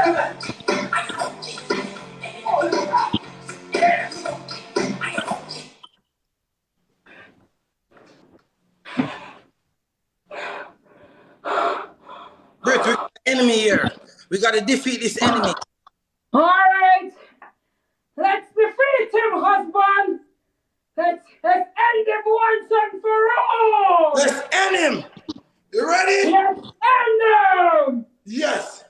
Brit, we got an enemy here. We got to defeat this enemy. All right. Let's defeat him, husband. Let's end him once and for all. Let's end him. You ready? Let's end him. Yes.